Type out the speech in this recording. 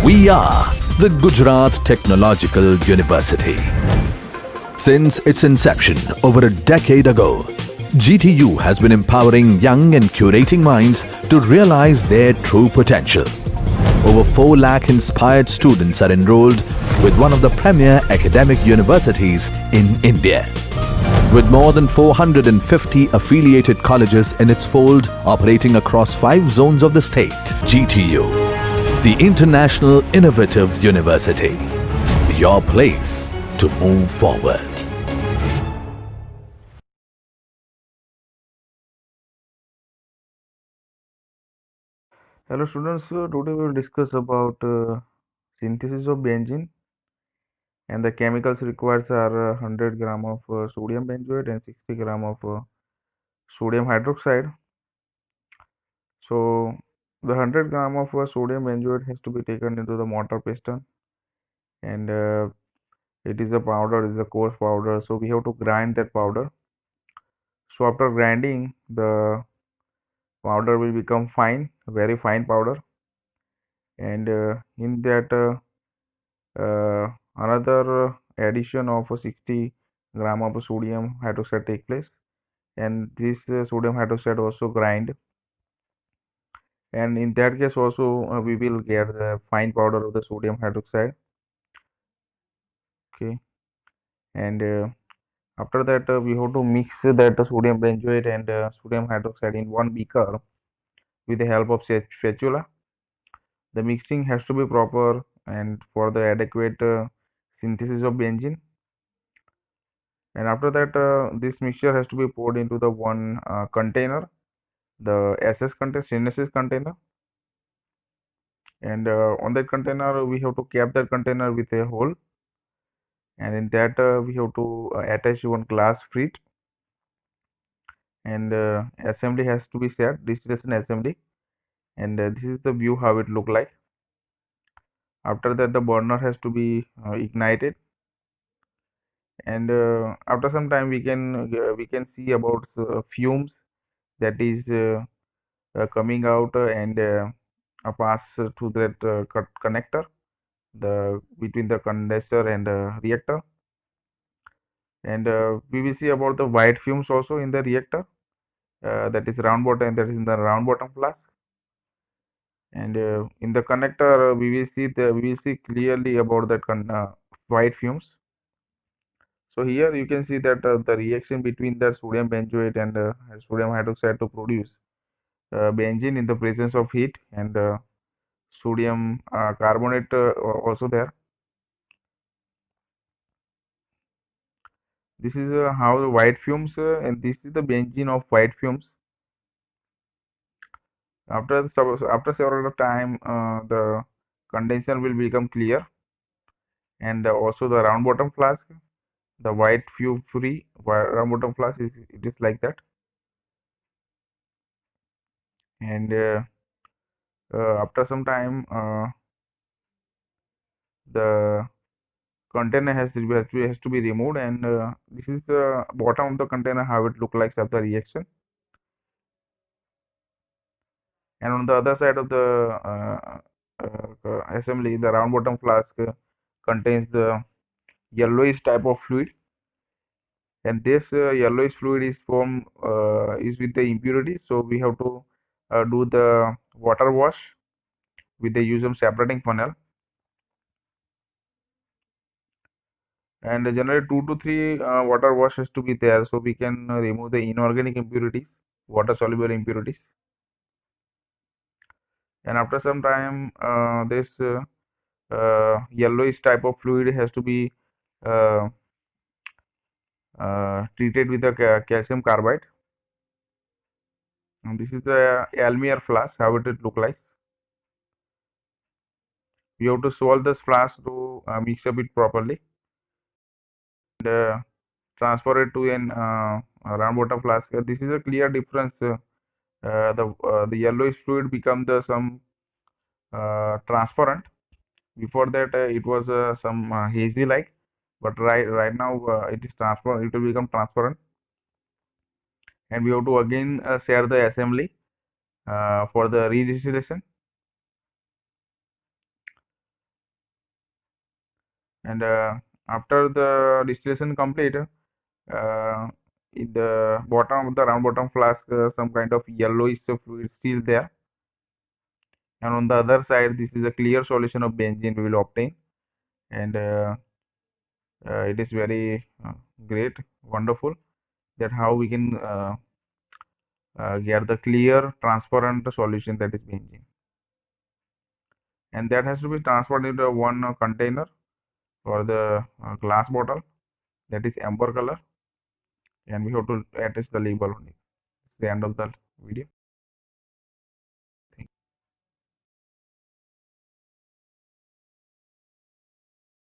We are the Gujarat Technological University. Since its inception over a decade ago, GTU has been empowering young and curating minds to realize their true potential. Over 4 lakh inspired students are enrolled with one of the premier academic universities in India. With more than 450 affiliated colleges in its fold operating across 5 zones of the state, GTU, the International Innovative University, your place to move forward. Hello students, today we will discuss about synthesis of benzene, and the chemicals required are 100 gram of sodium benzoate and 60 gram of sodium hydroxide. So the 100 gram of sodium benzoate has to be taken into the mortar piston, and it is a powder, it is a coarse powder, so we have to grind that powder. So after grinding, the powder will become fine, very fine powder, and in that another addition of 60 gram of sodium hydroxide take place, and this sodium hydroxide also grind, and in that case also we will get the fine powder of the sodium hydroxide. Okay, and after that we have to mix that sodium benzoate and sodium hydroxide in one beaker with the help of spatula. The mixing has to be proper and for the adequate synthesis of benzene. And after that, this mixture has to be poured into the one container, the SS container, stainless container. And on that container, we have to cap that container with a hole. And in that, we have to attach one glass frit. And assembly has to be set, distillation assembly. And this is the view how it look like. After that, the burner has to be ignited. And after some time, we can see about fumes that is coming out and pass to that connector the between the condenser and reactor, and we will see about the white fumes also in the reactor, that is round bottom, and that is in the round bottom flask. And in the connector we will see clearly about that white fumes. So here you can see that the reaction between the sodium benzoate and sodium hydroxide to produce benzene in the presence of heat, and sodium carbonate also there. This is how the white fumes, and this is the benzene of white fumes. After several time, the condensation will become clear, and also the round bottom flask, the white fume free round bottom flask is it is like that, and after some time, the container has to be removed, and this is the bottom of the container how it look like after reaction. And on the other side of the assembly, the round bottom flask contains the yellowish type of fluid, and this yellowish fluid is formed is with the impurities, so we have to do the water wash with the use of separating funnel, and generally 2 to 3 water wash has to be there, so we can remove the inorganic impurities, water soluble impurities. And after some time, this yellowish type of fluid has to be uh, treated with the calcium carbide, and this is the Almier flask how it look like. We have to solve this flask to mix up it properly, and transfer it to an round bottom flask. This is a clear difference. The yellowish fluid become the some transparent. Before that, it was some hazy like, but right now it is transparent. It will become transparent, and we have to again share the assembly for the redistillation. And after the distillation complete, in the bottom of the round bottom flask, some kind of yellowish fluid still there, and on the other side, this is a clear solution of benzene we will obtain. And it is very great, wonderful, that how we can get the clear transparent solution, that is benzene, and that has to be transferred into one container or the glass bottle, that is amber color, and we have to attach the label on it. It's the end of the video.